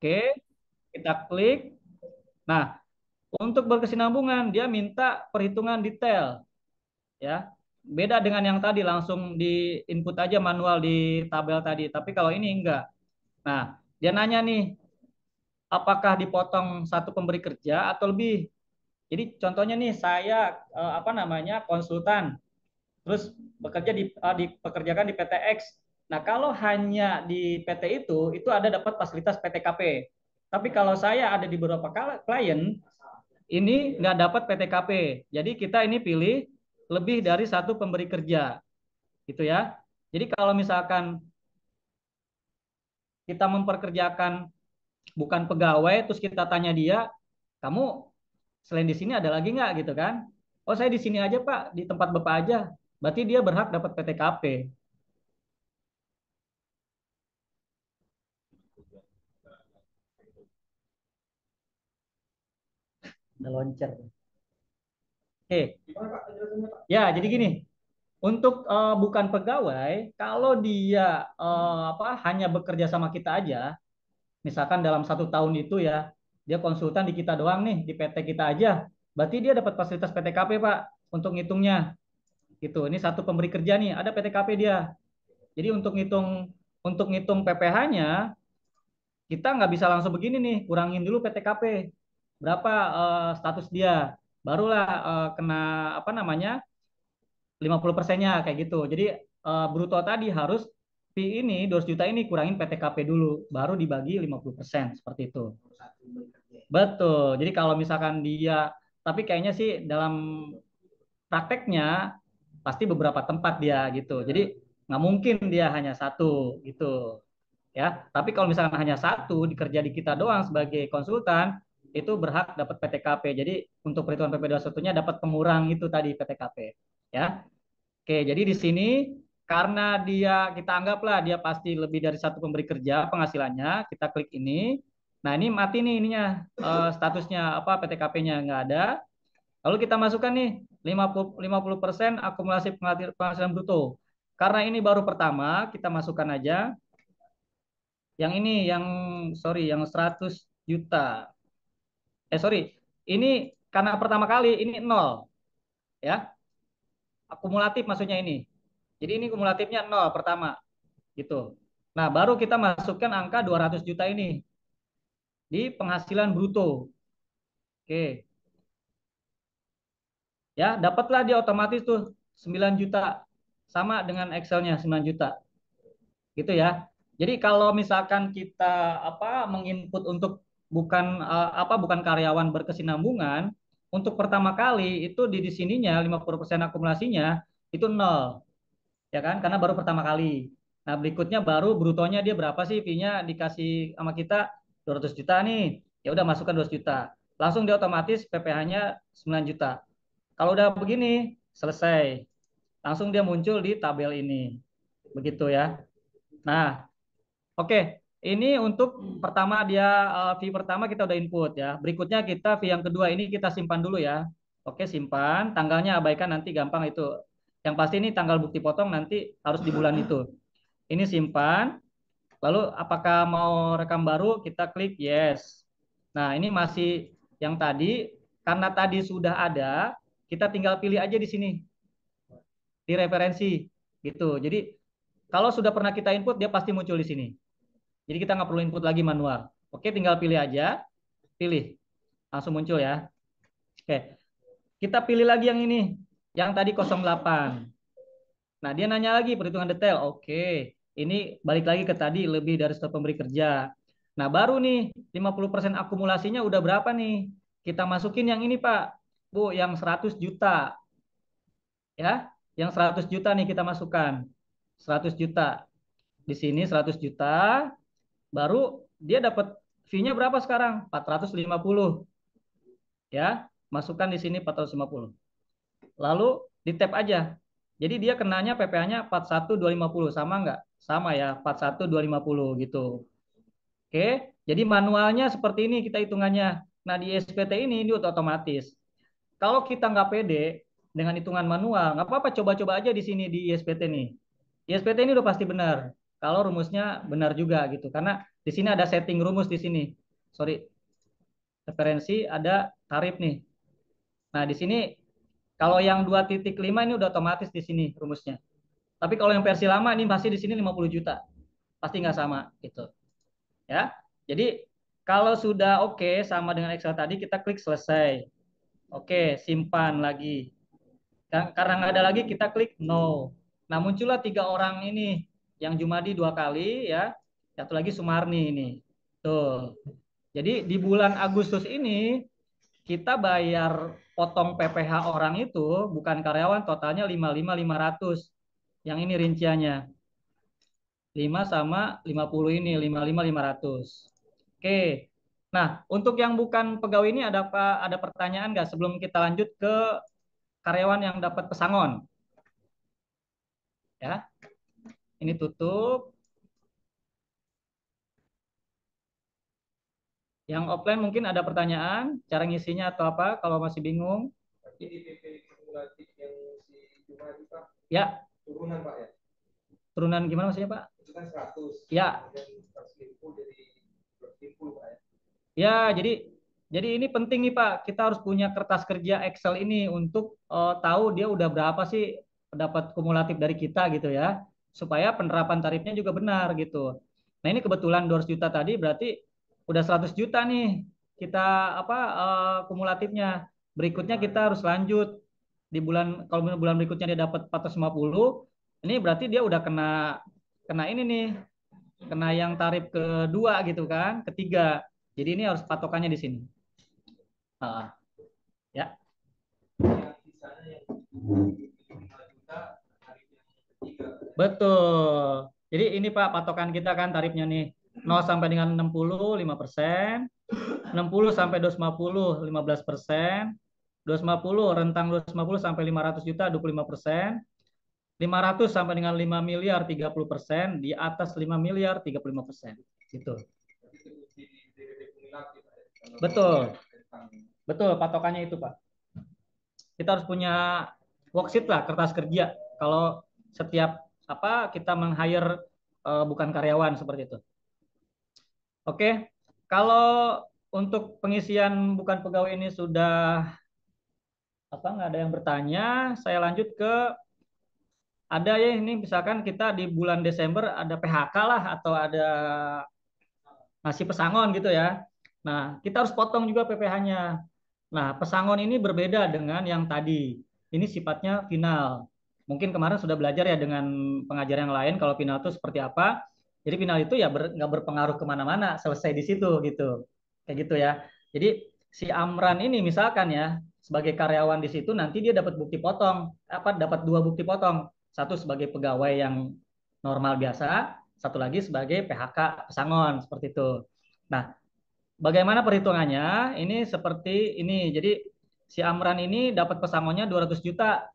Oke, kita klik. Nah, untuk berkesinambungan dia minta perhitungan detail ya. Beda dengan yang tadi langsung di input aja manual di tabel tadi. Tapi kalau ini enggak. Nah, dia nanya nih, apakah dipotong satu pemberi kerja atau lebih? Jadi contohnya nih saya apa namanya konsultan, terus bekerja dipekerjakan di PT X. Nah, kalau hanya di PT itu ada dapat fasilitas PTKP. Tapi kalau saya ada di beberapa klien, ini nggak dapat PTKP. Jadi kita ini pilih lebih dari satu pemberi kerja, gitu ya. Jadi kalau misalkan kita memperkerjakan bukan pegawai, terus kita tanya dia, kamu selain di sini ada lagi nggak gitu kan? Oh saya di sini aja Pak, di tempat Bapak aja. Berarti dia berhak dapat PTKP. Udah loncer. Oke, ya jadi gini, untuk bukan pegawai, kalau dia hanya bekerja sama kita aja, misalkan dalam 1 tahun itu ya, dia konsultan di kita doang nih, di PT kita aja, berarti dia dapat fasilitas PTKP Pak untuk ngitungnya. Gitu. Ini satu pemberi kerja nih, ada PTKP dia. Jadi untuk ngitung PPh-nya, kita nggak bisa langsung begini nih, kurangin dulu PTKP. Berapa status dia? Barulah kena apa namanya? 50%-nya kayak gitu. Jadi bruto tadi harus fee ini 200 juta ini kurangin PTKP dulu, baru dibagi 50% seperti itu. Betul. Jadi kalau misalkan dia, tapi kayaknya sih dalam prakteknya pasti beberapa tempat dia gitu. Jadi nggak mungkin dia hanya satu gitu ya. Tapi kalau misalkan hanya satu dikerja di kita doang sebagai konsultan itu berhak dapat PTKP. Jadi untuk perhitungan PP21-nya dapat pengurang itu tadi PTKP ya. Oke, jadi di sini karena dia kita anggaplah dia pasti lebih dari satu pemberi kerja penghasilannya, kita klik ini. Nah, ini mati nih ininya statusnya apa PTKP-nya nggak ada. Lalu kita masukkan nih 50% akumulasi penghasilan bruto. Karena ini baru pertama, kita masukkan aja yang ini yang sorry yang 100 juta. Sorry. Ini karena pertama kali ini nol ya. Akumulatif maksudnya ini. Jadi ini kumulatifnya nol pertama gitu. Nah, baru kita masukkan angka 200 juta ini di penghasilan bruto. Oke. Ya, dapatlah dia otomatis tuh 9 juta sama dengan Excelnya 9 juta. Gitu ya. Jadi kalau misalkan kita menginput untuk bukan karyawan berkesinambungan, untuk pertama kali itu di sininya 50% akumulasinya itu nol, ya kan? Karena baru pertama kali. Nah, berikutnya baru brutonya dia berapa sih fee-nya dikasih sama kita 200 juta nih. Ya udah masukkan 200 juta. Langsung dia otomatis PPh-nya 9 juta. Kalau udah begini, selesai. Langsung dia muncul di tabel ini. Begitu ya. Nah, oke, ini untuk pertama dia fee pertama kita udah input ya. Berikutnya kita fee yang kedua ini kita simpan dulu ya. Oke, simpan. Tanggalnya abaikan nanti gampang itu. Yang pasti ini tanggal bukti potong nanti harus di bulan itu. Ini simpan. Lalu apakah mau rekam baru? Kita klik yes. Nah, ini masih yang tadi karena tadi sudah ada, kita tinggal pilih aja di sini di referensi gitu. Jadi kalau sudah pernah kita input dia pasti muncul di sini. Jadi kita nggak perlu input lagi manual. Oke, tinggal pilih aja, pilih, langsung muncul ya. Oke, kita pilih lagi yang ini, yang tadi 08. Nah, dia nanya lagi perhitungan detail. Oke, ini balik lagi ke tadi lebih dari satu pemberi kerja. Nah, baru nih 50% akumulasinya udah berapa nih? Kita masukin yang ini, Pak. Bu, yang 100 juta ya. Yang 100 juta nih kita masukkan. 100 juta. Di sini 100 juta, baru dia dapat fee-nya berapa sekarang? 450 ya. Masukkan di sini 450. Lalu di tab aja. Jadi dia kenanya PPh-nya 41250 sama nggak? Sama ya, 41250 gitu. Oke, jadi manualnya seperti ini kita hitungannya. Nah, di SPT ini udah otomatis. Kalau kita nggak pede dengan hitungan manual, nggak apa-apa coba-coba aja di sini di ISPT nih. ISPT ini udah pasti benar. Kalau rumusnya benar juga gitu. Karena Di sini ada setting rumus di sini. Sorry, referensi ada tarif nih. Nah, di sini kalau yang 2.5 ini udah otomatis di sini rumusnya. Tapi kalau yang versi lama ini pasti di sini 50 juta. Pasti nggak sama gitu. Ya. Jadi kalau sudah oke sama dengan Excel tadi, kita klik selesai. Oke, simpan lagi. Karena nggak ada lagi, kita klik no. Nah, muncullah tiga orang ini. Yang Jumadi dua kali ya. Satu lagi Sumarni ini. Tuh. Jadi di bulan Agustus ini kita bayar potong PPh orang itu bukan karyawan, totalnya 55.500. Yang ini rinciannya. 5 sama 50 ini 55.500. Oke. Nah, untuk yang bukan pegawai ini ada apa, ada pertanyaan nggak sebelum kita lanjut ke karyawan yang dapat pesangon? Ya, ini tutup. Yang offline mungkin ada pertanyaan, cara ngisinya atau apa kalau masih bingung. Tapi di PP kumulatif yang si Jumadi Pak, Ya, turunan Pak ya? turunan gimana maksudnya, Pak? Itu kan 100, Ya, kemudian 150 jadi 250 Pak ya? ya, jadi ini penting nih Pak. Kita harus punya kertas kerja Excel ini untuk tahu dia udah berapa sih dapat kumulatif dari kita gitu ya. Supaya penerapan tarifnya juga benar gitu. Nah, ini kebetulan 200 juta tadi berarti udah 100 juta nih kita apa kumulatifnya. Berikutnya kita harus lanjut di bulan, kalau bulan berikutnya dia dapat 450, ini berarti dia udah kena kena ini nih, kena yang tarif kedua gitu kan, ketiga. Jadi ini harus patokannya di sini. Ah, ya, Yang sisanya yang 5 juta tarif yang ketiga. betul. Jadi ini Pak patokan kita kan tarifnya nih 0 sampai dengan 60 5%, 60 sampai 250 15%, 250 rentang 250 sampai 500 juta 25%, 500 sampai dengan 5 miliar 30%, di atas 5 miliar 35%. Gitu. Betul. Betul patokannya itu Pak. Kita harus punya worksheet lah, kertas kerja. Kalau setiap apa kita meng-hire bukan karyawan seperti itu. Oke, kalau untuk pengisian bukan pegawai ini sudah apa nggak ada yang bertanya, saya lanjut ke ada ya ini misalkan kita di bulan Desember ada PHK lah atau ada ngasih pesangon gitu ya. Nah, kita harus potong juga PPh-nya. Nah, pesangon ini berbeda dengan yang tadi. Ini sifatnya final. Mungkin kemarin sudah belajar ya dengan pengajar yang lain kalau final itu seperti apa. Jadi final itu ya nggak berpengaruh kemana-mana, selesai di situ gitu. Kayak gitu ya. Jadi si Amran ini misalkan ya sebagai karyawan di situ nanti dia dapat bukti potong, apa dapat dua bukti potong. Satu sebagai pegawai yang normal biasa, satu lagi sebagai PHK pesangon seperti itu. Nah, bagaimana perhitungannya? Ini seperti ini. Jadi si Amran ini dapat pesangonnya 200 juta.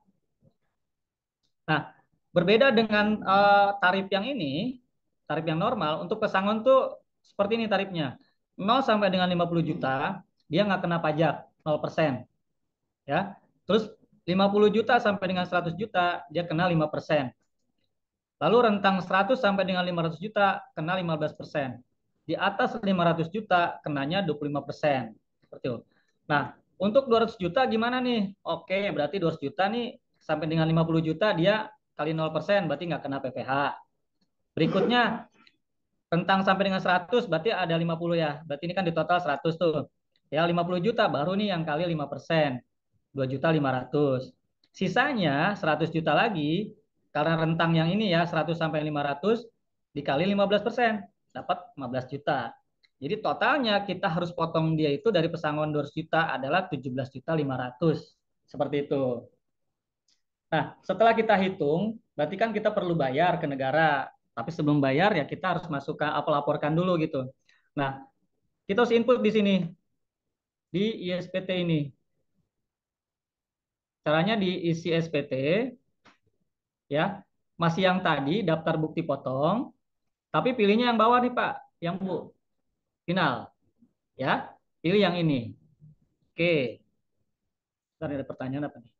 Nah, berbeda dengan tarif yang ini, tarif yang normal, untuk pesangon tuh seperti ini tarifnya. 0 sampai dengan 50 juta, dia nggak kena pajak, 0%. Ya. Terus 50 juta sampai dengan 100 juta, dia kena 5%. Lalu rentang 100 sampai dengan 500 juta, kena 15%. Di atas 500 juta, kenanya 25%. Seperti itu. Nah, untuk 200 juta gimana nih? Oke, berarti 200 juta nih sampai dengan 50 juta dia kali 0%, berarti nggak kena PPh. Berikutnya, rentang sampai dengan 100, berarti ada 50 ya. Berarti ini kan di total 100 tuh. Ya, 50 juta baru nih yang kali 5%. 2.500.000. Sisanya 100 juta lagi, karena rentang yang ini ya 100 sampai 500 dikali 15%, dapat 15 juta. Jadi totalnya kita harus potong dia itu dari pesangon 200 juta adalah 17.500.000. Seperti itu. Nah, setelah kita hitung, berarti kan kita perlu bayar ke negara. Tapi sebelum bayar ya kita harus masukkan apa laporkan dulu gitu. Nah, kita harus input di sini di ISPT ini. Caranya diisi SPT ya. Masih yang tadi daftar bukti potong, tapi pilihnya yang bawah nih Pak, yang Bu, final ya. Pilih yang ini. Oke. Ntar ada pertanyaan apa nih?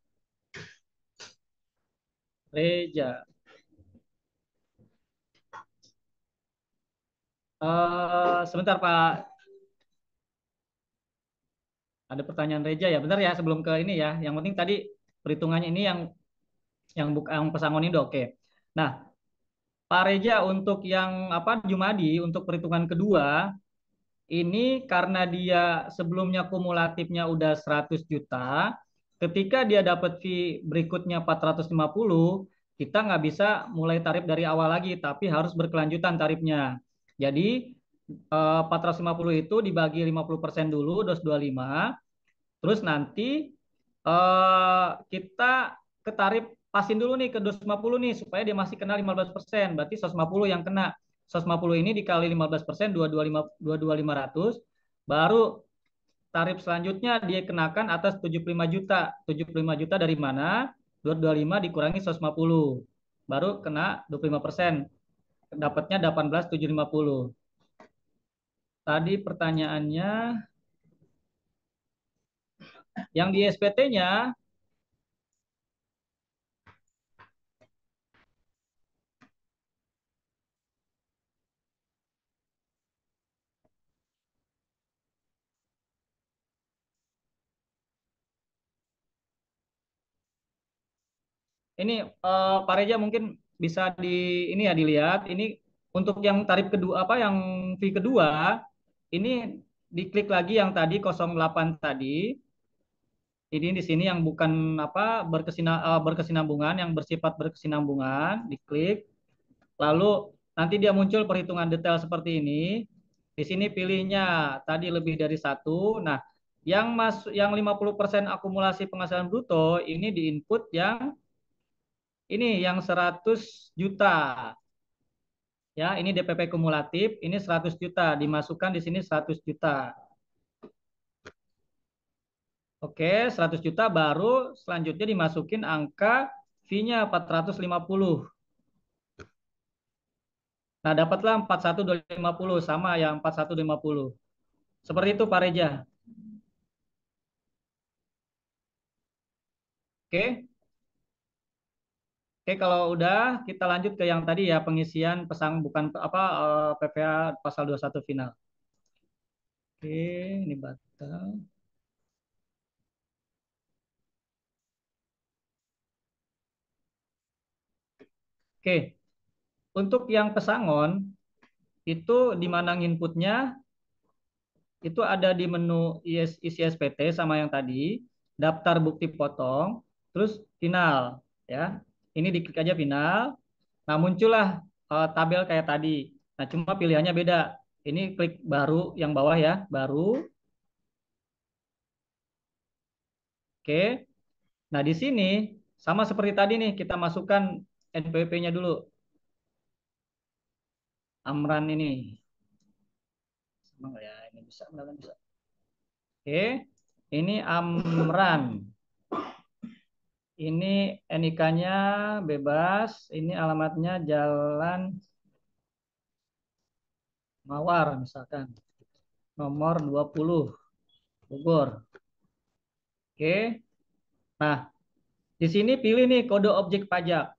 Reja. Sebentar Pak, ada pertanyaan Reja ya. Bentar ya sebelum ke ini ya. Yang penting tadi perhitungannya ini yang bukan yang pesangon ini udah oke. Nah, Pak Reja untuk yang apa Jumadi untuk perhitungan kedua ini karena dia sebelumnya kumulatifnya udah 100 juta, ketika dia dapat fee berikutnya 450, kita nggak bisa mulai tarif dari awal lagi, tapi harus berkelanjutan tarifnya. Jadi 450 itu dibagi 50% dulu, dos 25, terus nanti kita ke tarif pasin dulu nih ke 250 nih supaya dia masih kena 15%. Berarti 150 yang kena. 150 ini dikali 15%, 22500, baru tarif selanjutnya dia kenakan atas 75 juta. 75 juta dari mana? 225 dikurangi 150. Baru kena 25%. Dapatnya 18.750. Tadi pertanyaannya yang di SPT-nya ini Pak Reja mungkin bisa di ini ya dilihat. Ini untuk yang tarif kedua apa yang fee kedua ini diklik lagi yang tadi 08 tadi. Ini di sini yang bukan apa berkesinambungan, yang bersifat berkesinambungan, diklik. Lalu nanti dia muncul perhitungan detail seperti ini. Di sini pilihnya tadi lebih dari satu. Nah, yang 50% akumulasi penghasilan bruto ini diinput yang ini yang 100 juta. Ya, ini DPP kumulatif, ini 100 juta, dimasukkan di sini 100 juta. Oke, 100 juta baru selanjutnya dimasukin angka fee-nya 450. Nah, dapatlah 41.250 sama yang 41.250. Seperti itu Pak Reja. Oke. Oke, kalau udah kita lanjut ke yang tadi ya pengisian pesang bukan apa PPA pasal 21 final. Oke, ini batal. Oke, untuk yang pesangon itu di mana inputnya itu ada di menu isi SPT sama yang tadi, daftar bukti potong, terus final ya. Ini diklik aja final. Nah, muncullah tabel kayak tadi. Nah, cuma pilihannya beda. Ini klik baru yang bawah ya, baru. Oke. Nah, di sini sama seperti tadi nih, kita masukkan NPWP-nya dulu. Amran ini. Sama nggak ya? Ini bisa, mudah-mudahan bisa. Oke. Ini Amran. Ini NIK-nya bebas. Ini alamatnya Jalan Mawar misalkan. Nomor 20 Bogor. Oke. Nah, di sini pilih nih kode objek pajak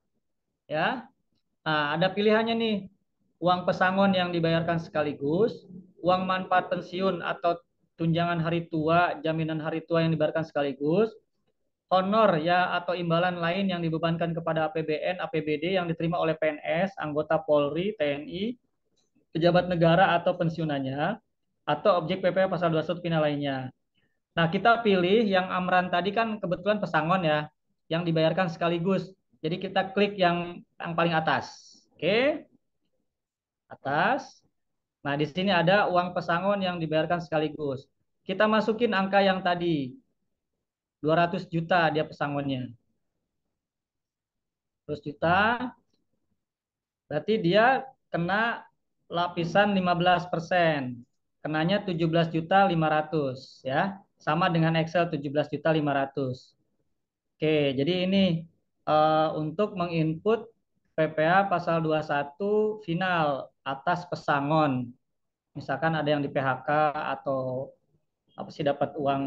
ya. Nah, ada pilihannya nih. Uang pesangon yang dibayarkan sekaligus, uang manfaat pensiun atau tunjangan hari tua, jaminan hari tua yang dibayarkan sekaligus, honor ya atau imbalan lain yang dibebankan kepada APBN, APBD yang diterima oleh PNS, anggota Polri, TNI, pejabat negara atau pensiunannya, atau objek PPh pasal 21 pidana lainnya. Nah, kita pilih yang Amran tadi kan kebetulan pesangon ya, yang dibayarkan sekaligus. Jadi kita klik yang paling atas. Oke, atas. Nah, di sini ada uang pesangon yang dibayarkan sekaligus. Kita masukin angka yang tadi, 200 juta dia pesangonnya. 200 juta, berarti dia kena lapisan 15%. Kenanya 17.500.000 ya. Sama dengan Excel 17.500.000. Oke, jadi ini untuk menginput PPh pasal 21 final atas pesangon. Misalkan ada yang di PHK atau apa sih dapat uang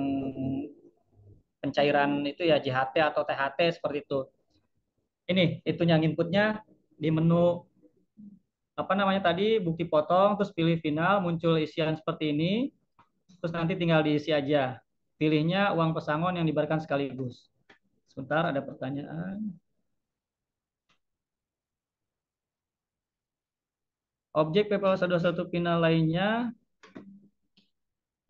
pencairan itu ya JHT atau THT seperti itu. Ini itu yang inputnya di menu apa namanya tadi bukti potong, terus pilih final, muncul isian seperti ini, terus nanti tinggal diisi aja. Pilihnya uang pesangon yang dibayarkan sekaligus. Sebentar, ada pertanyaan. Objek PPA 21 final lainnya.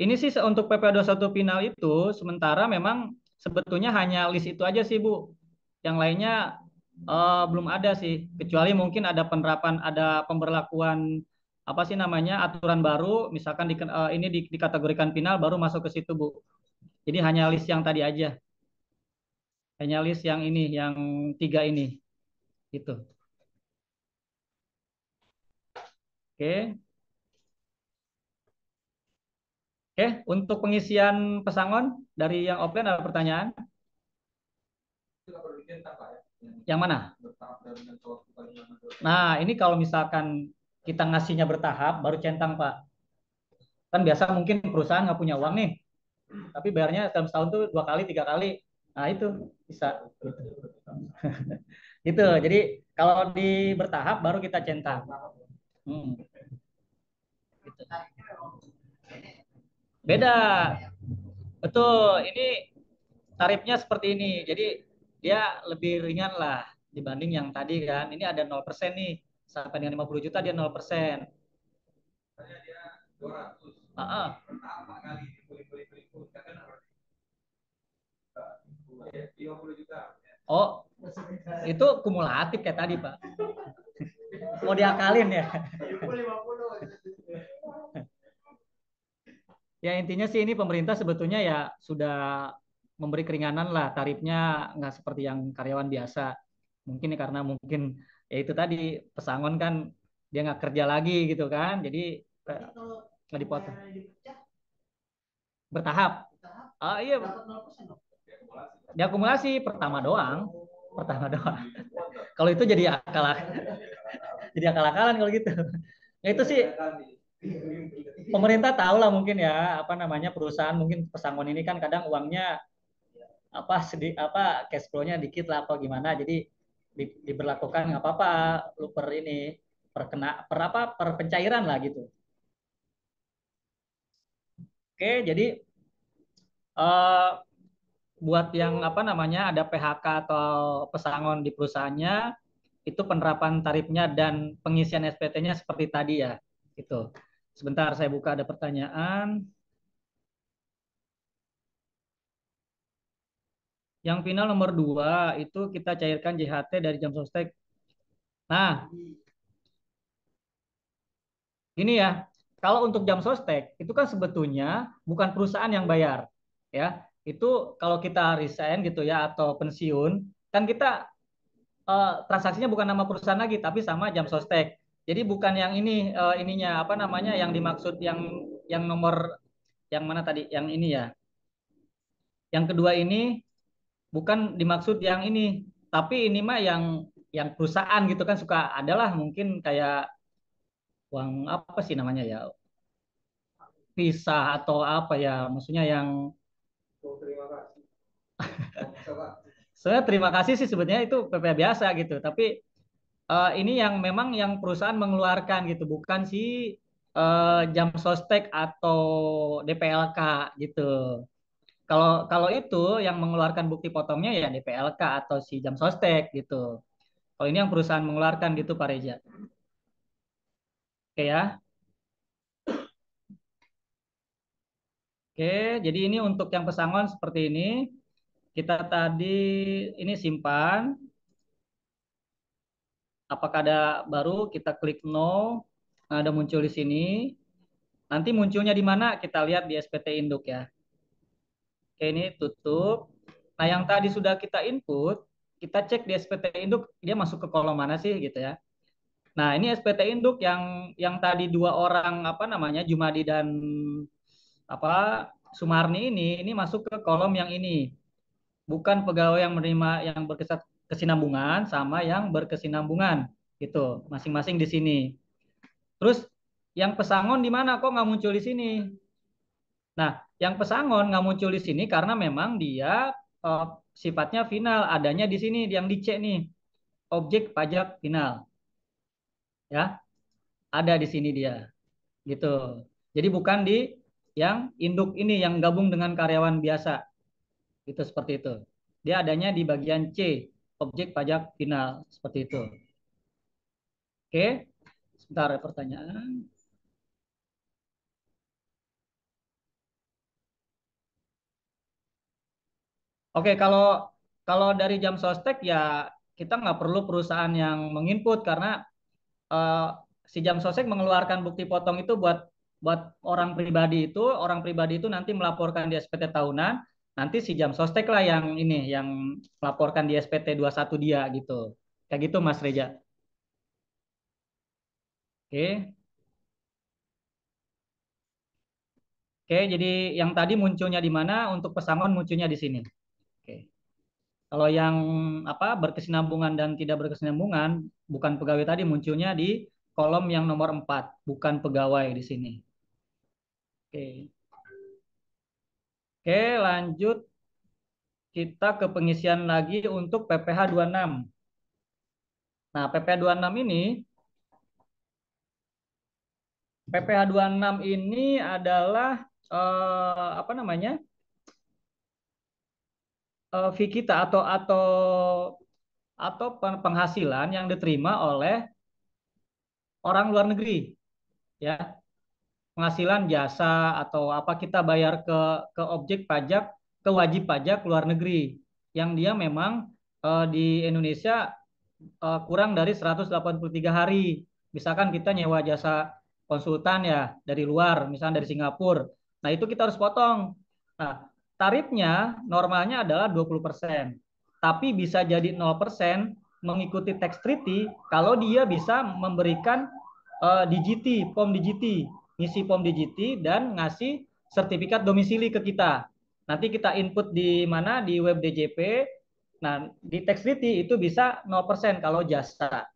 Ini sih untuk PPA 21 final itu sementara memang sebetulnya hanya list itu aja sih Bu. Yang lainnya belum ada sih. Kecuali mungkin ada penerapan, ada pemberlakuan apa sih namanya aturan baru. Misalkan ini dikategorikan final baru masuk ke situ Bu. Jadi hanya list yang tadi aja. Hanya list yang ini, yang tiga ini. Gitu. Oke. Oke, untuk pengisian pesangon dari yang offline ada pertanyaan? Itu nggak perlu dicetak Pak ya. Yang mana? Bertahap dan dengan waktu paling lama. Nah, ini kalau misalkan kita ngasihnya bertahap, baru centang, Pak. Kan biasa mungkin perusahaan nggak punya uang nih, tapi bayarnya dalam setahun tuh 2 kali, 3 kali. Nah, itu bisa. Gitu. Jadi, kalau di bertahap, baru kita centang. Hmm, gitu. Beda. Betul. Ini tarifnya seperti ini. Jadi, dia lebih ringan lah dibanding yang tadi kan. Ini ada 0% nih. Sampai dengan 50 juta dia 0%. Misalnya dia 200. Ah, Pertama kali dipulih pun kan 50 juta. oh, itu kumulatif kayak tadi, Pak. Mau diakalin ya? Ya intinya sih ini pemerintah sebetulnya ya sudah memberi keringanan lah tarifnya nggak seperti yang karyawan biasa. Mungkin karena mungkin ya itu tadi pesangon kan dia nggak kerja lagi gitu kan, jadi nggak dipotong bertahap. Ah iya, diakumulasi pertama doang, pertama doang. Kalau itu jadi akal-akalan kalau gitu. Ya itu sih pemerintah tahu lah mungkin ya apa namanya perusahaan mungkin pesangon ini kan kadang uangnya apa apa cash flow-nya dikit lah apa gimana jadi diberlakukan nggak apa-apa lu per ini per apa per pencairan lah gitu. Oke, jadi eh, buat yang apa namanya ada PHK atau pesangon di perusahaannya itu penerapan tarifnya dan pengisian SPT-nya seperti tadi ya. Itu. Sebentar saya buka ada pertanyaan. Yang final nomor 2 itu kita cairkan JHT dari jam sostek. Nah, gini ya, kalau untuk jam sostek itu kan sebetulnya bukan perusahaan yang bayar, ya. Itu kalau kita resign gitu ya atau pensiun, kan kita transaksinya bukan nama perusahaan lagi, tapi sama jam sostek. Jadi bukan yang ini ininya apa namanya yang dimaksud yang nomor yang mana tadi? Yang ini ya. Yang kedua ini bukan dimaksud yang ini, tapi ini mah yang perusahaan gitu kan suka adalah mungkin kayak uang apa sih namanya ya visa atau apa ya maksudnya yang Oh, terima kasih. saya terima kasih sih sebetulnya itu PPh biasa gitu tapi ini yang memang yang perusahaan mengeluarkan gitu bukan si jam sostek atau DPLK gitu kalau kalau itu yang mengeluarkan bukti potongnya ya DPLK atau si jam sostek gitu kalau ini yang perusahaan mengeluarkan gitu Pak Reza oke ya oke jadi ini untuk yang pesangon seperti ini kita tadi ini simpan apakah ada baru kita klik no nah, ada muncul di sini nanti munculnya di mana kita lihat di SPT induk ya oke ini tutup nah yang tadi sudah kita input kita cek di SPT induk dia masuk ke kolom mana sih gitu ya nah ini SPT induk yang tadi dua orang apa namanya Jumadi dan apa Sumarni ini masuk ke kolom yang ini bukan pegawai yang menerima yang berkesinambungan sama yang berkesinambungan gitu masing-masing di sini. Terus yang pesangon di mana kok nggak muncul di sini? Nah, yang pesangon nggak muncul di sini karena memang dia eh, sifatnya final adanya di sini yang di C nih objek pajak final ya. ada di sini dia, gitu. Jadi bukan di yang induk ini yang gabung dengan karyawan biasa, gitu seperti itu. Dia adanya di bagian C, objek pajak final, seperti itu. Oke, sebentar ada pertanyaan. Oke, kalau kalau dari jam sostek ya kita nggak perlu perusahaan yang menginput karena eh, si jam sostek mengeluarkan bukti potong itu buat buat orang pribadi itu nanti melaporkan di SPT tahunan, nanti si jam sostek lah yang ini yang melaporkan di SPT satu dia gitu. Kayak gitu Mas Reja. Oke. Oke, jadi yang tadi munculnya di mana untuk pesangon munculnya di sini. Oke. Kalau yang apa berkesinambungan dan tidak berkesinambungan bukan pegawai tadi munculnya di kolom yang nomor 4, bukan pegawai di sini. Oke. Oke, lanjut kita ke pengisian lagi untuk PPh 26. Nah, PPh 26 ini PPh 26 ini adalah apa namanya? Fee kita atau penghasilan yang diterima oleh orang luar negeri, ya. Penghasilan jasa atau apa kita bayar ke objek pajak, ke wajib pajak luar negeri yang dia memang di Indonesia kurang dari 183 hari. Misalkan kita nyewa jasa konsultan ya dari luar, misalnya dari Singapura. Nah, itu kita harus potong. Nah, tarifnya normalnya adalah 20%. Tapi bisa jadi 0% mengikuti tax treaty kalau dia bisa memberikan DGT, POM DGT, ngisi POM DGT dan ngasih sertifikat domisili ke kita. Nanti kita input di mana di web DJP. Nah, di tax treaty itu bisa 0% kalau jasa.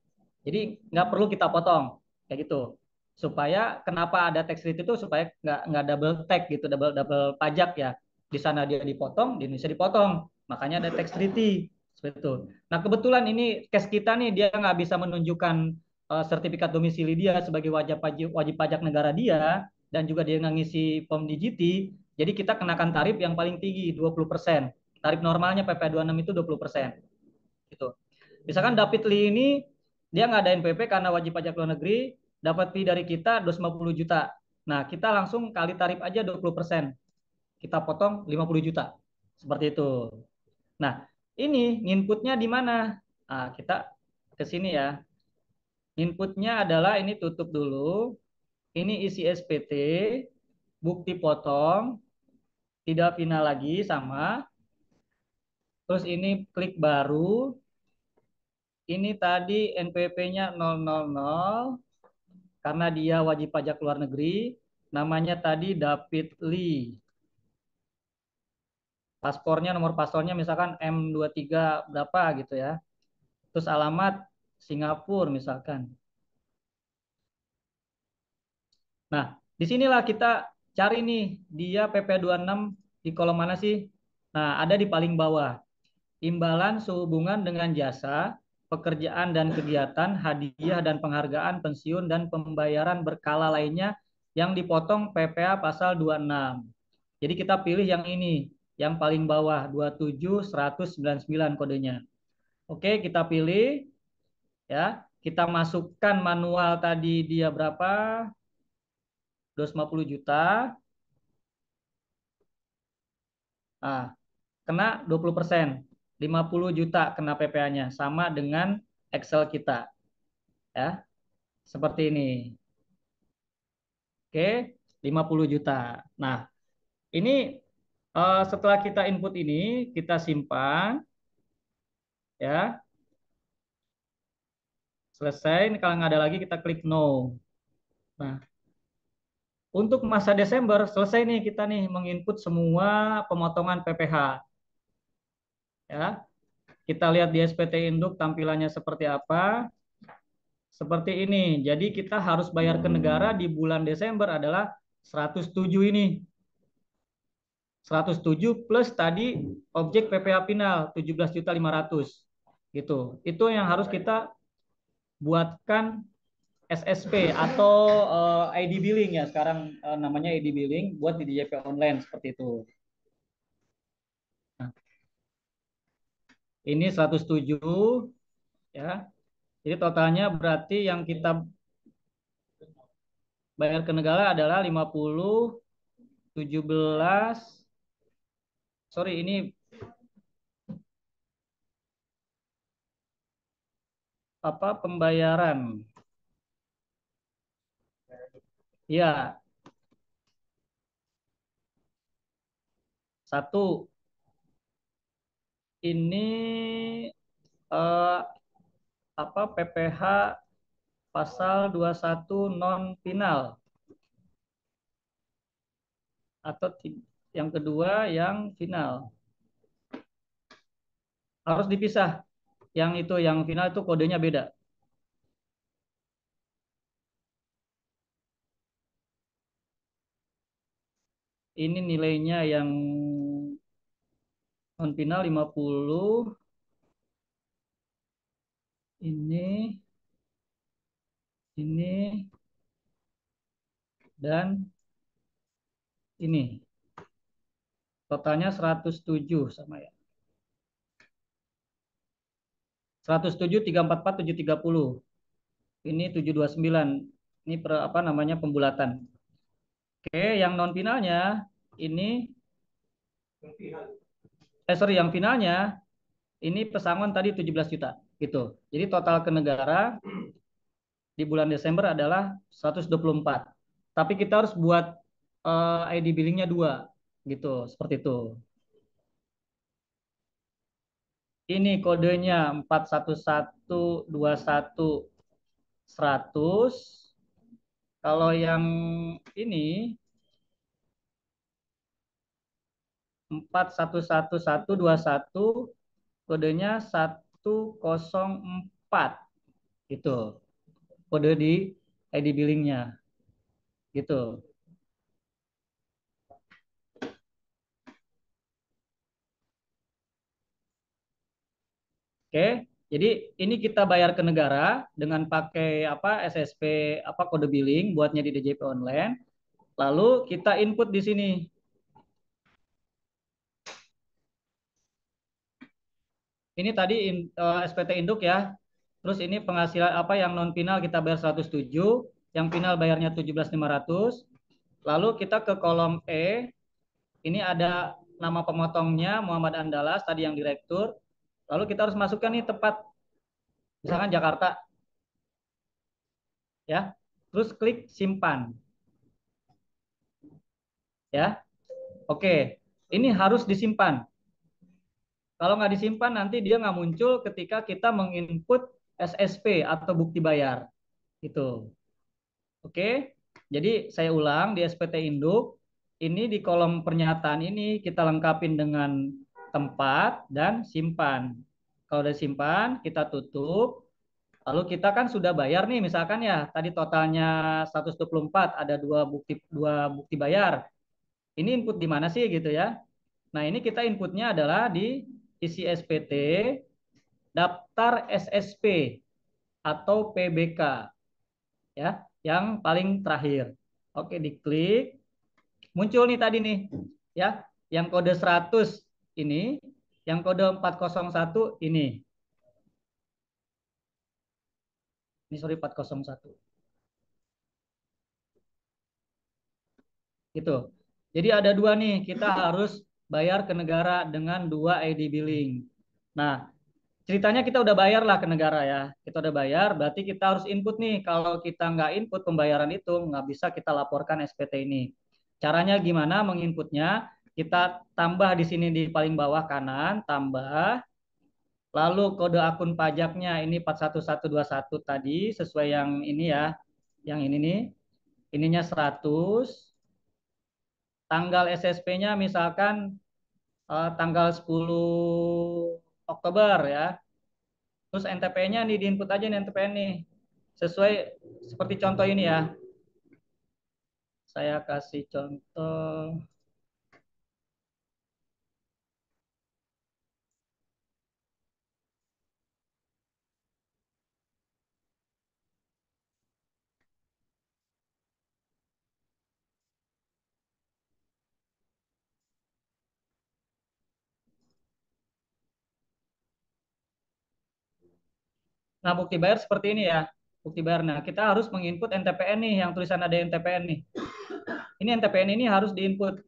Jadi nggak perlu kita potong kayak gitu. Supaya kenapa ada tax treaty itu supaya nggak double tax gitu, double double pajak ya. Di sana dia dipotong, di Indonesia dipotong. Makanya ada tax treaty seperti itu. Nah, kebetulan ini case kita nih dia nggak bisa menunjukkan sertifikat domisili dia sebagai wajib pajak negara dia dan juga dia nggak ngisi POM DGT, jadi kita kenakan tarif yang paling tinggi 20%. Tarif normalnya PP 26 itu 20%. Gitu. Misalkan David Lee ini dia nggak ada NPP karena wajib pajak luar negeri, dapat fee dari kita 250 juta. Nah, kita langsung kali tarif aja 20%. Kita potong 50 juta. Seperti itu. Nah, ini inputnya di mana? Nah, kita ke sini ya. Inputnya adalah ini tutup dulu. Ini isi SPT, bukti potong, tidak final lagi sama. Terus ini klik baru. Ini tadi NPP-nya 000 karena dia wajib pajak luar negeri. Namanya tadi David Lee. Paspornya, nomor paspornya misalkan M23 berapa gitu ya. Terus alamat Singapura misalkan. Nah, disinilah kita cari nih dia PP26 di kolom mana sih? Nah, ada di paling bawah. Imbalan sehubungan dengan jasa, pekerjaan dan kegiatan, hadiah dan penghargaan, pensiun dan pembayaran berkala lainnya yang dipotong PPh pasal 26. Jadi kita pilih yang ini, yang paling bawah 27199 kodenya. Oke, kita pilih ya. Kita masukkan manual tadi dia berapa? 250 juta. Nah, kena 20%. 50 juta kena PPh-nya sama dengan Excel kita ya. Seperti ini. Oke, 50 juta. Nah, ini setelah kita input ini, kita simpan ya. Selesai, ini kalau nggak ada lagi kita klik no. Nah, untuk masa Desember selesai nih kita nih menginput semua pemotongan PPh ya. Kita lihat di SPT Induk tampilannya seperti apa. Seperti ini. Jadi kita harus bayar ke negara di bulan Desember adalah 107 ini. 107 plus tadi objek PPh final 17.500 gitu. Itu yang harus kita buatkan SSP atau ID billing ya sekarang namanya ID billing buat di DJP online seperti itu. Nah, ini 107 ya. Jadi totalnya berarti yang kita bayar ke negara adalah 50, 17, sorry ini apa pembayaran. Ya, satu ini eh, apa PPh pasal 21 non final atau yang kedua yang final. Harus dipisah. Yang itu yang final itu kodenya beda. Ini nilainya yang non final 50, ini ini dan ini. Totalnya 107 sama ya. 107 344 730. Ini 729. Ini apa namanya pembulatan. Oke, yang non finalnya ini sorry yang finalnya ini pesangon tadi 17 juta gitu. Jadi total ke negara di bulan Desember adalah 124. Tapi kita harus buat ID billingnya dua gitu, seperti itu. Ini kodenya 411121 100. Kalau yang ini 411121 kodenya 104 gitu. Kode di ID billingnya gitu. Oke. Jadi ini kita bayar ke negara dengan pakai apa SSP apa kode billing buatnya di DJP online. Lalu kita input di sini. Ini tadi SPT induk ya. Terus ini penghasilan apa yang non final kita bayar 107, yang final bayarnya 17.500. Lalu kita ke kolom E, ini ada nama pemotongnya Muhammad Andalas tadi yang direktur. Lalu kita harus masukkan nih tepat misalkan Jakarta ya. Terus klik simpan ya. Oke. Ini harus disimpan. Kalau nggak disimpan nanti dia nggak muncul ketika kita menginput SSP atau bukti bayar. Itu. Oke. Jadi saya ulang di SPT Induk. Ini di kolom pernyataan ini kita lengkapin dengan tempat dan simpan. Kalau udah simpan, kita tutup. Lalu kita kan sudah bayar nih, misalkan ya, tadi totalnya 124, ada dua bukti bayar. Ini input di mana sih gitu ya? Nah, ini kita inputnya adalah di isi SPT, daftar SSP atau PBK ya, yang paling terakhir. Oke, diklik, muncul nih tadi nih ya, yang kode 100 ini, yang kode 401 ini. Ini sorry 401. Gitu. Jadi ada dua nih, kita harus bayar ke negara dengan dua ID billing. Nah, ceritanya kita udah bayar lah ke negara ya. Kita udah bayar, berarti kita harus input nih. Kalau kita nggak input pembayaran itu, nggak bisa kita laporkan SPT ini. Caranya gimana menginputnya? Kita tambah di sini di paling bawah kanan, tambah. Lalu kode akun pajaknya ini 41121 tadi, sesuai yang ini ya. Yang ini nih, ininya 100. Tanggal SSP-nya misalkan tanggal 10 Oktober ya. Terus NTP-nya nih diinput aja nih NTP nih. Sesuai seperti contoh ini ya. Saya kasih contoh. Nah, bukti bayar seperti ini ya. Bukti bayar. Nah, kita harus menginput NTPN nih, yang tulisan ada NTPN nih. Ini NTPN ini harus diinput.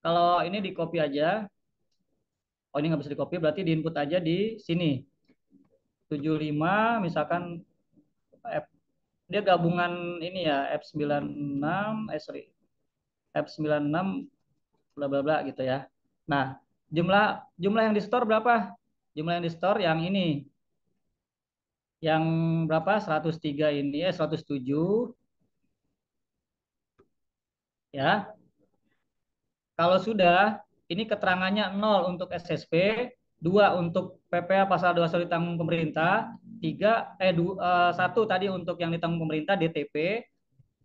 Kalau ini di copy aja. Oh, ini nggak bisa di copy, berarti diinput aja di sini. 75, misalkan dia gabungan ini ya, F96, sorry, F96, bla bla bla gitu ya. Nah, jumlah jumlah yang di store berapa? Jumlah yang di store yang ini, yang berapa? 103 ini ya, 107 ya. Kalau sudah, ini keterangannya 0 untuk SSP, 2 untuk PPh pasal 21 ditanggung pemerintah, 1 tadi untuk yang ditanggung pemerintah DTP,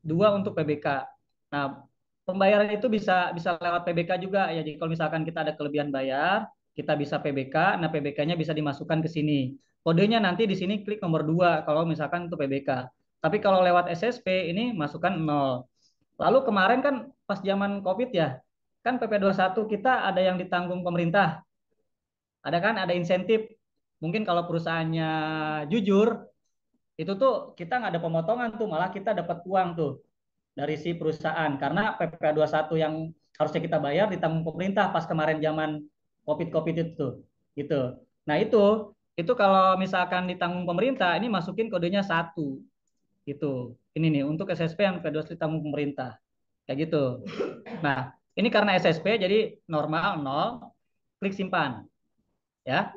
2 untuk PBK. Nah, pembayaran itu bisa bisa lewat PBK juga ya. Jadi kalau misalkan kita ada kelebihan bayar, kita bisa PBK, nah PBK-nya bisa dimasukkan ke sini. Kodenya nanti di sini klik nomor 2 kalau misalkan untuk PBK. Tapi kalau lewat SSP ini masukkan 0. Lalu kemarin kan pas zaman COVID ya, kan PP 21 kita ada yang ditanggung pemerintah. Ada kan, ada insentif. Mungkin kalau perusahaannya jujur, itu tuh kita nggak ada pemotongan tuh, malah kita dapat uang tuh dari si perusahaan. Karena PP 21 yang harusnya kita bayar ditanggung pemerintah pas kemarin zaman COVID-COVID itu tuh. Gitu. Nah itu kalau misalkan ditanggung pemerintah, ini masukin kodenya 1 gitu. Ini nih untuk SSP yang P21 ditanggung pemerintah. Kayak gitu. Nah, ini karena SSP jadi normal 0, klik simpan ya.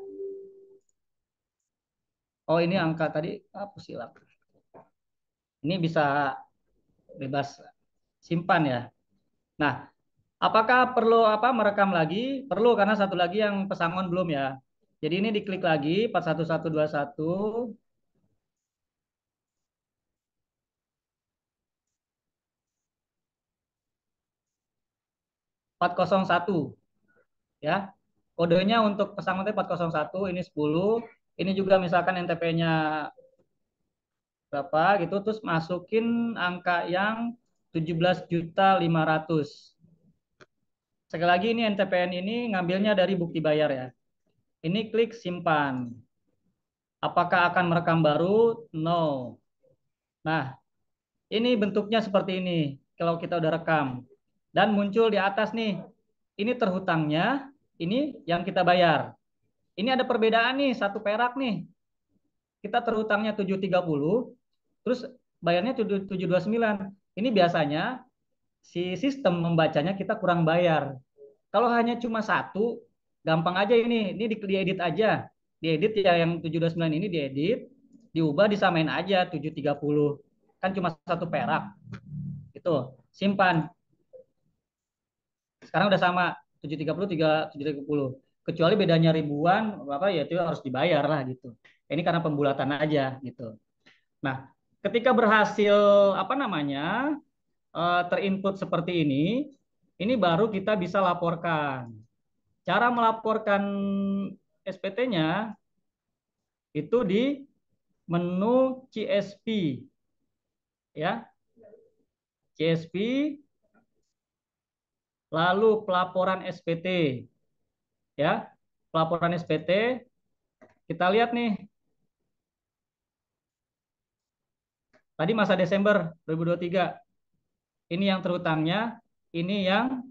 Oh, ini angka tadi hapus hilang. Ini bisa bebas simpan ya. Nah, apakah perlu apa merekam lagi? Perlu karena satu lagi yang pesangon belum ya. Jadi ini diklik lagi 41121 401 ya. Kodenya untuk pesangon tadi 401, ini 10. Ini juga misalkan NTP-nya berapa gitu, terus masukin angka yang 17.500.000. Sekali lagi ini NTPN ini ngambilnya dari bukti bayar ya. Ini klik simpan. Apakah akan merekam baru? No. Nah, ini bentuknya seperti ini kalau kita udah rekam. Dan muncul di atas nih, ini terhutangnya, ini yang kita bayar. Ini ada perbedaan nih, 1 perak nih. Kita terhutangnya 730, terus bayarnya 729. Ini biasanya si sistem membacanya kita kurang bayar. Kalau hanya cuma 1, gampang aja ini. Ini diedit aja. Diedit ya yang 729 ini diedit, diubah disamain aja 730. Kan cuma 1 perak. Itu. Simpan. Sekarang udah sama 730 730. Kecuali bedanya ribuan apa ya itu harus dibayar lah gitu. Ini karena pembulatan aja gitu. Nah, ketika berhasil apa namanya terinput seperti ini baru kita bisa laporkan. Cara melaporkan SPT-nya itu di menu CSP ya. CSP lalu pelaporan SPT ya. Pelaporan SPT kita lihat nih. Tadi masa Desember 2023. Ini yang terhutangnya, ini yang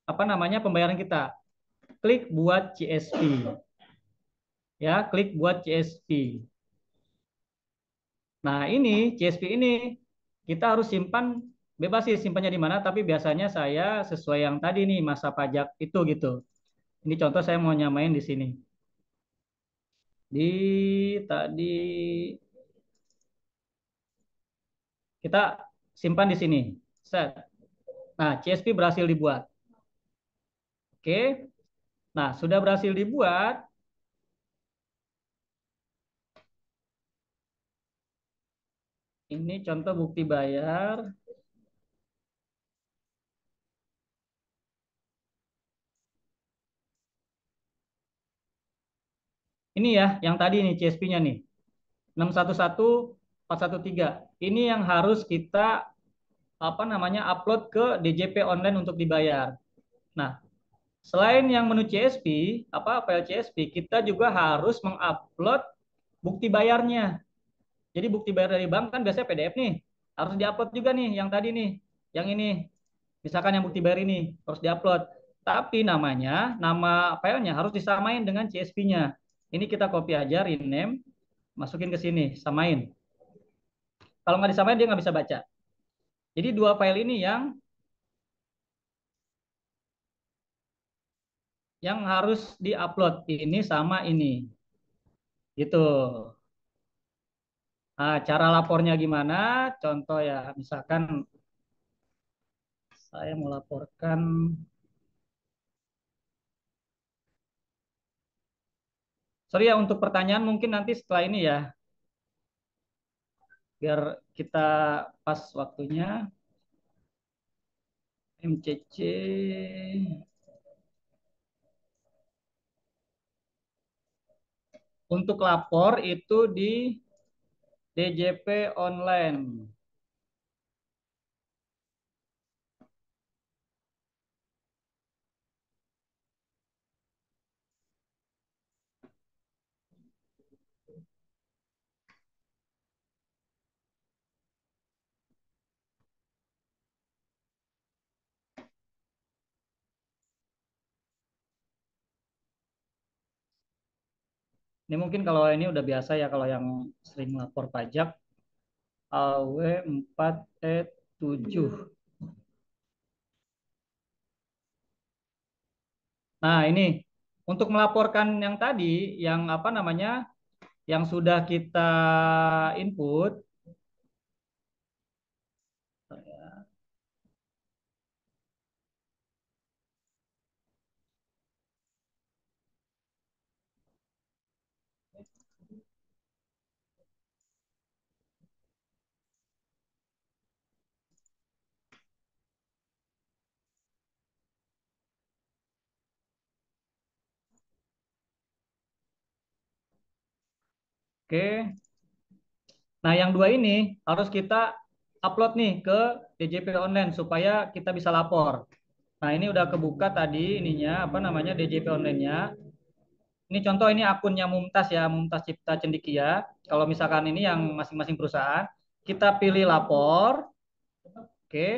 apa namanya pembayaran kita. Klik buat CSP. Ya, klik buat CSP. Nah, ini CSP ini kita harus simpan bebas sih simpannya di mana, tapi biasanya saya sesuai yang tadi nih masa pajak itu gitu. Ini contoh saya mau nyamain di sini. Di tadi kita simpan di sini. Set. Nah, CSP berhasil dibuat. Oke. Nah, sudah berhasil dibuat. Ini contoh bukti bayar. Ini ya, yang tadi nih CSP-nya nih. 611413. Ini yang harus kita apa namanya upload ke DJP online untuk dibayar. Nah, selain yang menu CSP, apa file CSP, kita juga harus mengupload bukti bayarnya. Jadi bukti bayar dari bank kan biasanya PDF nih. Harus diupload juga nih yang tadi nih. Yang ini. Misalkan yang bukti bayar ini harus diupload. Tapi nama filenya harus disamain dengan CSV-nya. Ini kita copy aja, rename, masukin ke sini, samain. Kalau nggak disamain dia nggak bisa baca. Jadi dua file ini yang harus diupload. Ini sama ini. Gitu. Nah, cara lapornya gimana? Contoh ya, misalkan saya mau laporkan, sorry ya untuk pertanyaan mungkin nanti setelah ini ya, biar kita pas waktunya. MCC untuk lapor itu di DJP online. Ini mungkin kalau ini udah biasa ya kalau yang sering lapor pajak AW4E7. Nah, ini untuk melaporkan yang tadi yang apa namanya? Yang sudah kita input. Oke. Nah, yang dua ini harus kita upload nih ke DJP online supaya kita bisa lapor. Nah, ini udah kebuka tadi ininya apa namanya DJP online-nya. Ini contoh ini akunnya Mumtaz ya, Mumtaz Cipta Cendikia. Kalau misalkan ini yang masing-masing perusahaan, kita pilih lapor, oke.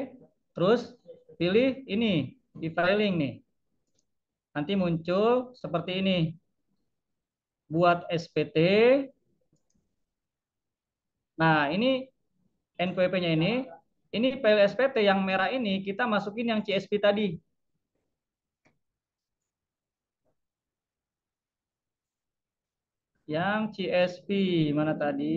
Terus pilih ini di filing nih. Nanti muncul seperti ini. Buat SPT. Nah, ini NPWP-nya ini file SPT yang merah ini kita masukin yang CSV tadi. Yang CSV mana tadi?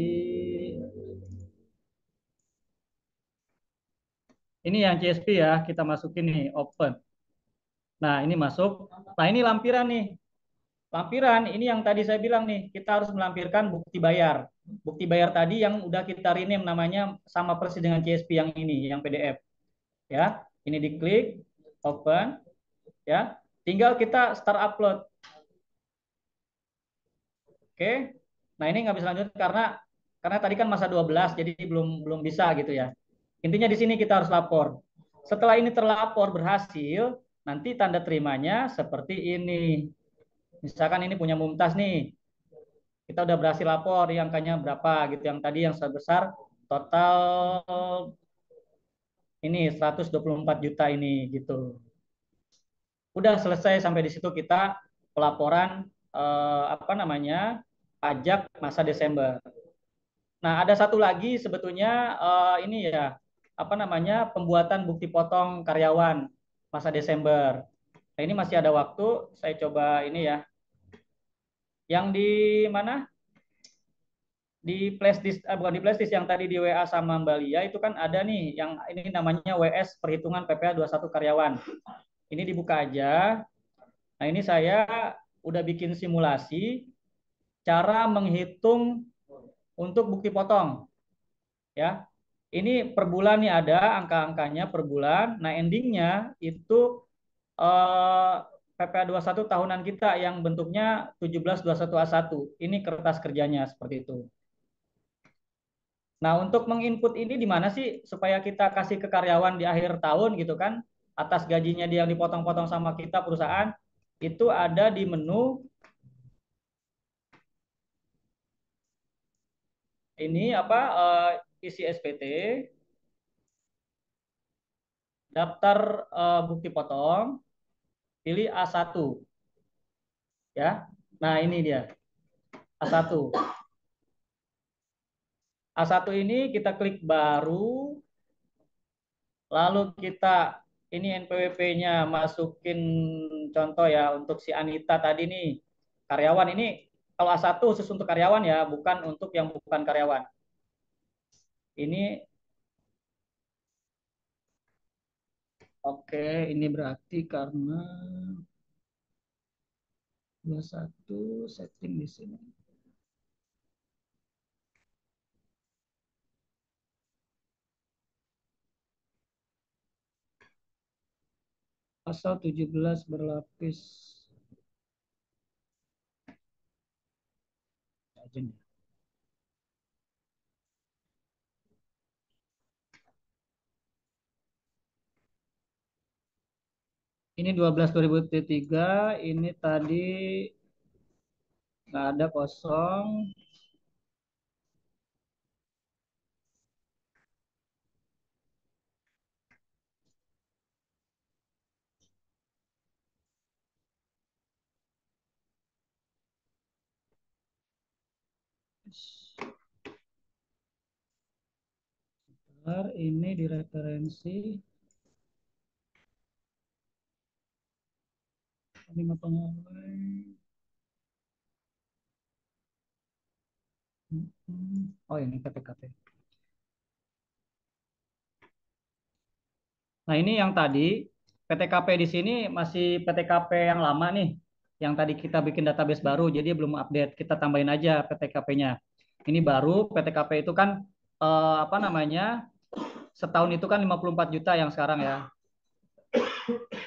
Ini yang CSV ya, kita masukin nih, open. Nah, ini masuk. Nah, ini lampiran nih. Lampiran ini yang tadi saya bilang nih, kita harus melampirkan bukti bayar. Bukti bayar tadi yang udah kita rename namanya sama persis dengan CSV yang ini, yang PDF. Ya, ini diklik, open, ya. Tinggal kita start upload. Oke. Nah, ini nggak bisa lanjut karena tadi kan masa 12 jadi belum belum bisa gitu ya. Intinya di sini kita harus lapor. Setelah ini terlapor berhasil, nanti tanda terimanya seperti ini. Misalkan ini punya Mumtaz nih. Kita udah berhasil lapor, yang angkanya berapa gitu. Yang tadi yang sebesar total ini 124 juta ini gitu. Udah selesai sampai di situ kita pelaporan apa namanya pajak masa Desember. Nah, ada satu lagi sebetulnya ini ya apa namanya pembuatan bukti potong karyawan masa Desember. Nah, ini masih ada waktu, saya coba ini ya. Yang di mana? Di flashdisk, bukan di flashdisk yang tadi di WA sama Mbak Lia itu kan ada nih yang ini namanya WS perhitungan PPh 21 karyawan. Ini dibuka aja. Nah, ini saya udah bikin simulasi cara menghitung untuk bukti potong ya. Ini per bulan nih ada angka-angkanya per bulan. Nah, endingnya itu eh, PPh 21 tahunan kita yang bentuknya 1721A1. Ini kertas kerjanya seperti itu. Nah, untuk menginput ini di mana sih supaya kita kasih ke karyawan di akhir tahun gitu kan, atas gajinya dia yang dipotong-potong sama kita perusahaan, itu ada di menu Ini apa isi SPT, daftar bukti potong, pilih A1 ya. Nah, ini dia A1. A1 ini kita klik baru, lalu kita ini NPWP-nya masukin contoh ya untuk si Anita tadi nih. Karyawan ini kalau A1 khusus untuk karyawan ya, bukan untuk yang bukan karyawan. Ini oke, ini berarti karena 21 setting di sini. Pasal 17 berlapis. Ini 12 2003, ini tadi nggak ada kosong. Bentar, ini di referensi. Lima pengawai. Oh, ini PTKP. Nah, ini yang tadi PTKP di sini masih PTKP yang lama nih. Yang tadi kita bikin database baru, jadi belum update. Kita tambahin aja PTKP-nya. Ini baru PTKP itu kan apa namanya? Setahun itu kan 54 juta yang sekarang ya.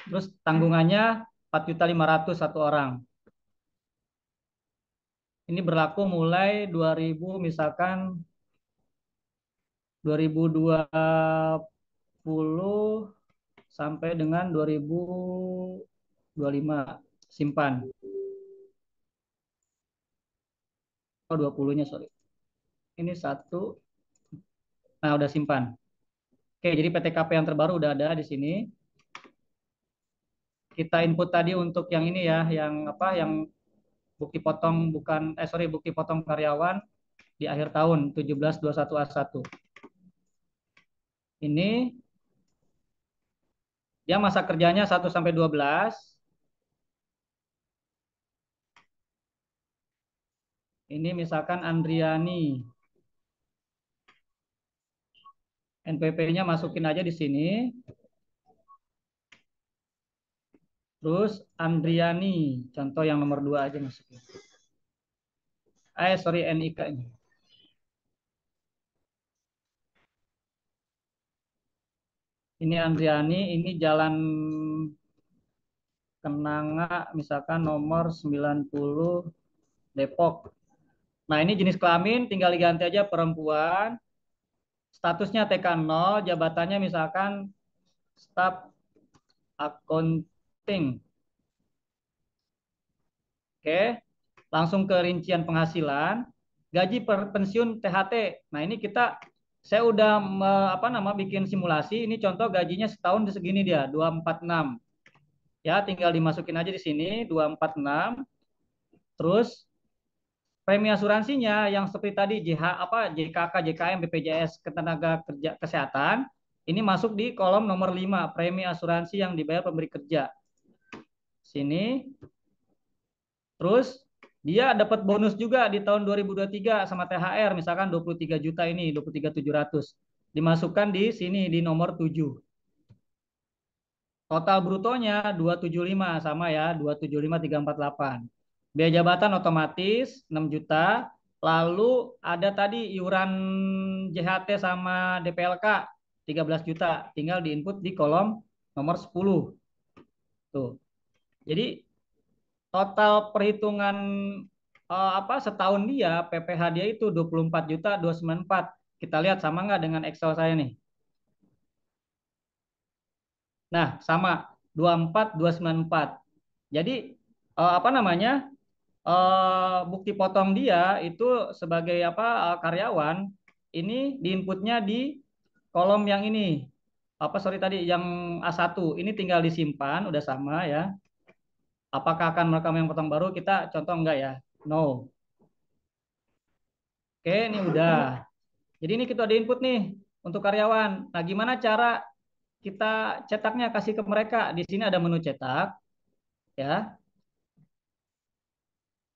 Terus tanggungannya 4.500.000 satu orang. Ini berlaku mulai 2000 misalkan 2020 sampai dengan 2025 simpan. Oh, 20-nya sorry. Ini satu. Nah, udah simpan. Oke, jadi PTKP yang terbaru udah ada di sini. Kita input tadi untuk yang ini ya, yang apa yang bukti potong bukan sorry bukti potong karyawan di akhir tahun 17/21/A1. Ini dia masa kerjanya 1 sampai 12. Ini misalkan Andriani. NPP-nya masukin aja di sini. Terus Andriani, contoh yang nomor 2 aja masukin. Sorry NIK ini. Ini Andriani, ini Jalan Kenanga, misalkan nomor 90 Depok. Nah, ini jenis kelamin, tinggal diganti aja perempuan. Statusnya TK 0, jabatannya misalkan staf accounting. Oke, langsung ke rincian penghasilan. Gaji per pensiun THT. Nah, ini saya udah apa nama bikin simulasi. Ini contoh gajinya setahun di segini dia, 246. Ya, tinggal dimasukin aja di sini 246. Terus premi asuransinya yang seperti tadi JKK, JKM, BPJS Ketenaga Kerja Kesehatan ini masuk di kolom nomor 5 premi asuransi yang dibayar pemberi kerja. Sini. Terus dia dapat bonus juga di tahun 2023 sama THR misalkan 23 juta ini, 23.700. Dimasukkan di sini di nomor 7. Total brutonya 275 sama ya, 275.348. Biaya jabatan otomatis 6 juta. Lalu ada tadi iuran JHT sama DPLK 13 juta. Tinggal diinput di kolom nomor 10. Tuh. Jadi total perhitungan apa setahun dia PPh dia itu 24.294. Kita lihat sama nggak dengan Excel saya nih? Nah, sama 24.294. Jadi apa namanya? bukti potong dia itu sebagai apa karyawan ini diinputnya di kolom yang ini. Apa sorry tadi yang A1 ini tinggal disimpan udah sama ya. Apakah akan merekam yang potong baru? Kita contoh enggak ya? No. Oke, ini udah. Jadi ini kita ada input nih untuk karyawan. Nah, gimana cara kita cetaknya kasih ke mereka? Di sini ada menu cetak ya.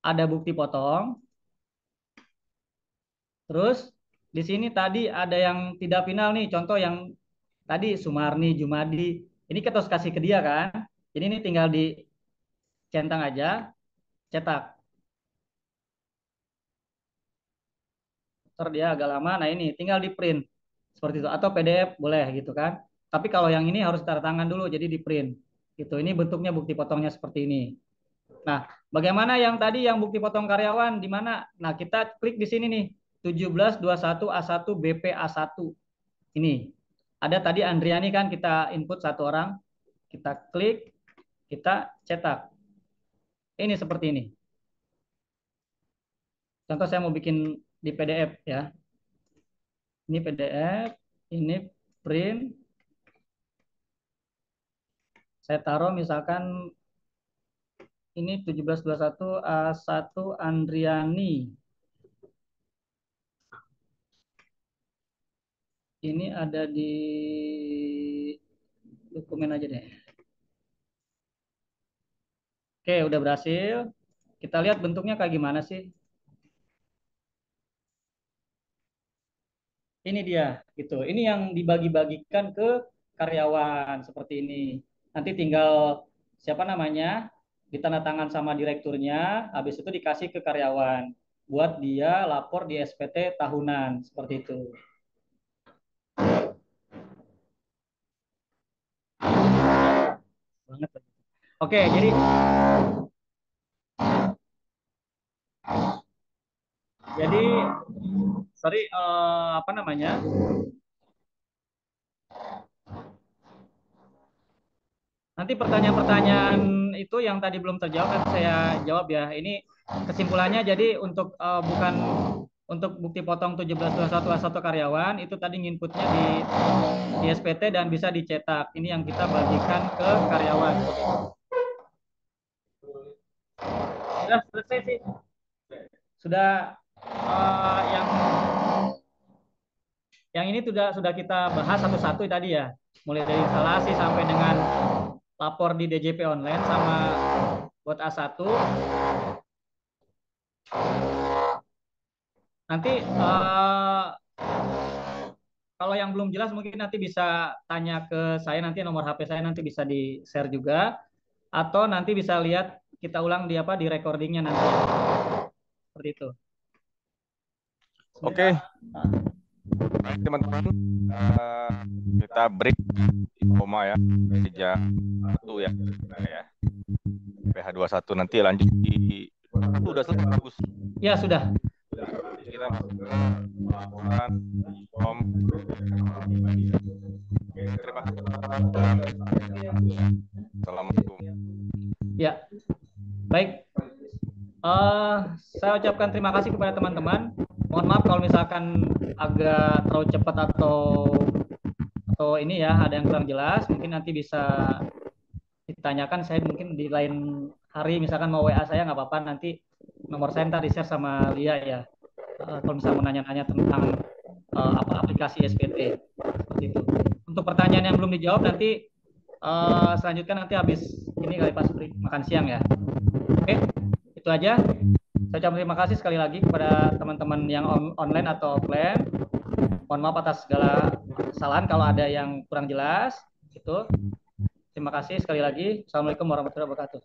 Ada bukti potong. Terus di sini tadi ada yang tidak final nih. Contoh yang tadi Sumarni, Jumadi. Ini kita harus kasih ke dia kan. Jadi ini tinggal dicentang aja, cetak. Ntar dia agak lama. Nah ini tinggal di print seperti itu atau PDF boleh gitu kan. Tapi kalau yang ini harus tanda tangan dulu jadi di print. Gitu. Ini bentuknya bukti potongnya seperti ini. Nah, bagaimana yang tadi yang bukti potong karyawan di mana? Nah, kita klik di sini nih. 1721A1 BPA1. Ini. Ada tadi Andriani kan kita input satu orang. Kita klik, kita cetak. Ini seperti ini. Contoh saya mau bikin di PDF ya. Ini PDF, ini print. Saya taruh misalkan ini 1721A1 Andriani. Ini ada di dokumen aja deh. Oke, udah berhasil. Kita lihat bentuknya kayak gimana sih. Ini dia, gitu. Ini yang dibagi-bagikan ke karyawan seperti ini. Nanti tinggal siapa namanya, ditandatangan sama direkturnya, habis itu dikasih ke karyawan buat dia lapor di SPT tahunan seperti itu. Banget. Oke, jadi sorry apa namanya? Nanti pertanyaan-pertanyaan itu yang tadi belum terjawab nanti saya jawab ya. Ini kesimpulannya jadi untuk bukan untuk bukti potong 1721A1 karyawan itu tadi inputnya di SPT dan bisa dicetak. Ini yang kita bagikan ke karyawan. Sudah selesai sih. Sudah yang ini sudah kita bahas satu-satu tadi ya. Mulai dari instalasi sampai dengan lapor di DJP online sama buat A1. Nanti kalau yang belum jelas mungkin nanti bisa tanya ke saya, nanti nomor HP saya nanti bisa di-share juga atau nanti bisa lihat kita ulang di apa di recordingnya nanti. Seperti itu. Oke. Baik teman-teman, kita break di koma ya, meja 1 ya, PH21 nanti lanjut di udah selesai bagus. Ya sudah. Kita laporan form. Terima kasih. Assalamualaikum. Ya, baik. Saya ucapkan terima kasih kepada teman-teman. Mohon maaf kalau misalkan agak terlalu cepat atau ini ya ada yang kurang jelas. Mungkin nanti bisa ditanyakan. Saya mungkin di lain hari misalkan mau WA saya nggak apa-apa. Nanti nomor saya ntar di-share sama Lia ya. Kalau misalnya mau nanya-nanya tentang apa aplikasi SPT seperti itu. Untuk pertanyaan yang belum dijawab nanti selanjutnya nanti habis ini kali pas makan siang ya. Oke, itu aja. Saya ucapkan terima kasih sekali lagi kepada teman-teman yang online atau offline. Mohon maaf atas segala kesalahan kalau ada yang kurang jelas. Itu. Terima kasih sekali lagi. Assalamualaikum warahmatullahi wabarakatuh.